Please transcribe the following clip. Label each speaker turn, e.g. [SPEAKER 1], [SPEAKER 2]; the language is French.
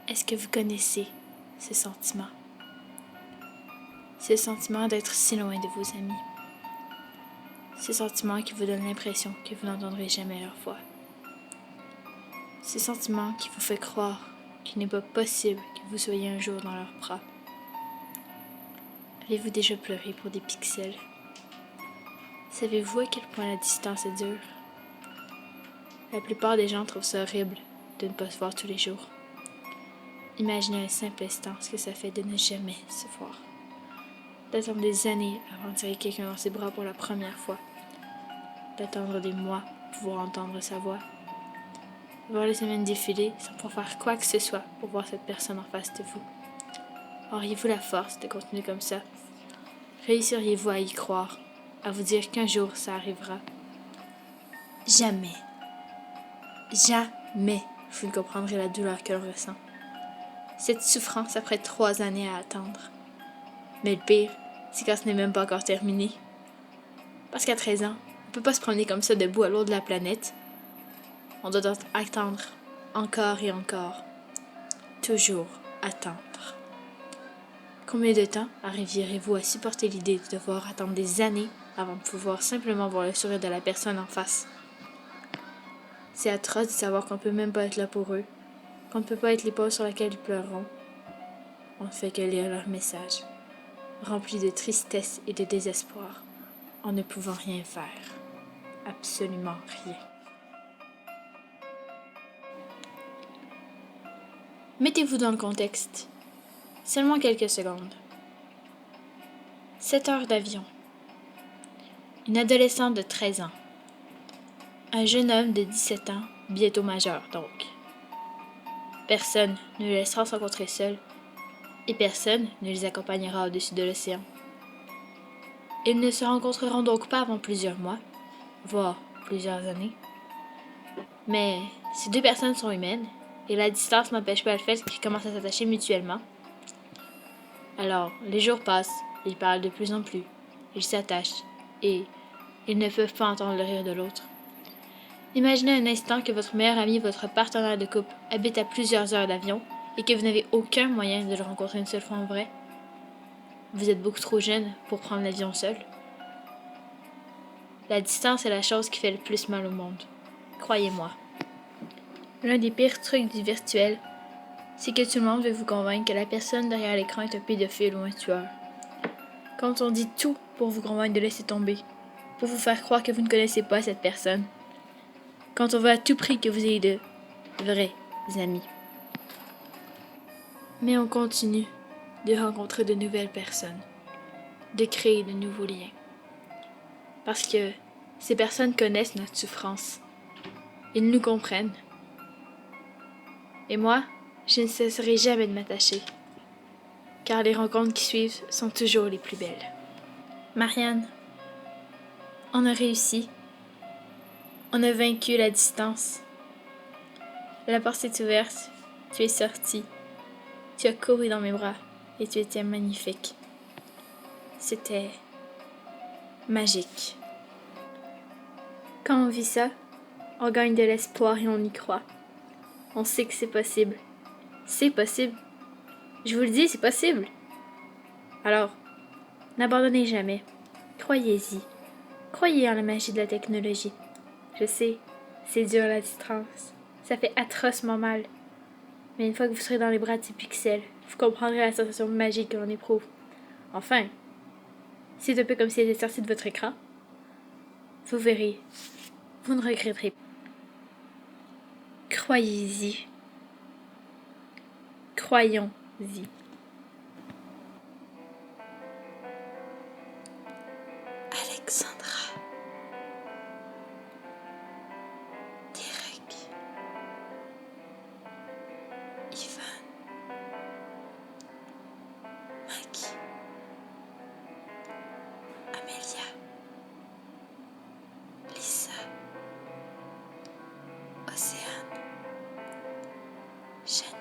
[SPEAKER 1] Est-ce que vous connaissez ce sentiment? Ce sentiment d'être si loin de vos amis. Ce sentiment qui vous donne l'impression que vous n'entendrez jamais leur voix. Ce sentiment qui vous fait croire qu'il n'est pas possible que vous soyez un jour dans leurs bras. Avez-vous déjà pleuré pour des pixels? Savez-vous à quel point la distance est dure? La plupart des gens trouvent ça horrible de ne pas se voir tous les jours. Imaginez un simple instant ce que ça fait de ne jamais se voir. D'attendre des années avant de serrer quelqu'un dans ses bras pour la première fois. D'attendre des mois pour pouvoir entendre sa voix. Voir les semaines défiler sans pouvoir faire quoi que ce soit pour voir cette personne en face de vous. Auriez-vous la force de continuer comme ça? Réussiriez-vous à y croire, à vous dire qu'un jour ça arrivera? Jamais. Jamais vous ne comprendrez la douleur que l'on ressent. Cette souffrance après 3 années à attendre. Mais le pire, c'est quand ce n'est même pas encore terminé. Parce qu'à 13 ans, on ne peut pas se promener comme ça debout à l'autre de la planète. On doit attendre encore et encore. Toujours attendre. Combien de temps arrivierez-vous à supporter l'idée de devoir attendre des années avant de pouvoir simplement voir le sourire de la personne en face? C'est atroce de savoir qu'on ne peut même pas être là pour eux, qu'on ne peut pas être l'épaule sur laquelle ils pleureront. On ne fait que lire leurs messages, remplis de tristesse et de désespoir, en ne pouvant rien faire. Absolument rien. Mettez-vous dans le contexte. Seulement quelques secondes. 7 heures d'avion. Une adolescente de 13 ans. Un jeune homme de 17 ans, bientôt majeur donc. Personne ne les laissera se rencontrer seuls et personne ne les accompagnera au-dessus de l'océan. Ils ne se rencontreront donc pas avant plusieurs mois, voire plusieurs années. Mais ces deux personnes sont humaines et la distance n'empêche pas le fait qu'ils commencent à s'attacher mutuellement. Alors, les jours passent, ils parlent de plus en plus, ils s'attachent et ils ne peuvent pas entendre le rire de l'autre. Imaginez un instant que votre meilleur ami, votre partenaire de couple, habite à plusieurs heures d'avion et que vous n'avez aucun moyen de le rencontrer une seule fois en vrai. Vous êtes beaucoup trop jeune pour prendre l'avion seul. La distance est la chose qui fait le plus mal au monde. Croyez-moi. L'un des pires trucs du virtuel, c'est que tout le monde veut vous convaincre que la personne derrière l'écran est un pédophile ou un tueur. Quand on dit tout pour vous convaincre de laisser tomber, pour vous faire croire que vous ne connaissez pas cette personne. Quand on veut à tout prix que vous ayez de vrais amis. Mais on continue de rencontrer de nouvelles personnes, de créer de nouveaux liens. Parce que ces personnes connaissent notre souffrance. Ils nous comprennent. Et moi, je ne cesserai jamais de m'attacher. Car les rencontres qui suivent sont toujours les plus belles. Marianne, on a réussi. On a vaincu la distance. La porte est ouverte. Tu es sortie. Tu as couru dans mes bras et tu étais magnifique. C'était magique. Quand on vit ça, on gagne de l'espoir et on y croit. On sait que c'est possible. C'est possible. Je vous le dis, c'est possible. Alors, n'abandonnez jamais. Croyez-y. Croyez en la magie de la technologie. Je sais, c'est dur la distance. Ça fait atrocement mal. Mais une fois que vous serez dans les bras de ces pixels, vous comprendrez la sensation magique que l'on éprouve. Enfin, c'est un peu comme si elle était sortie de votre écran. Vous verrez, vous ne regretterez pas. Croyez-y. Croyons-y. Alexandra. Derek. Ivan. Maggie. Amelia. Lisa. Océane. Shania.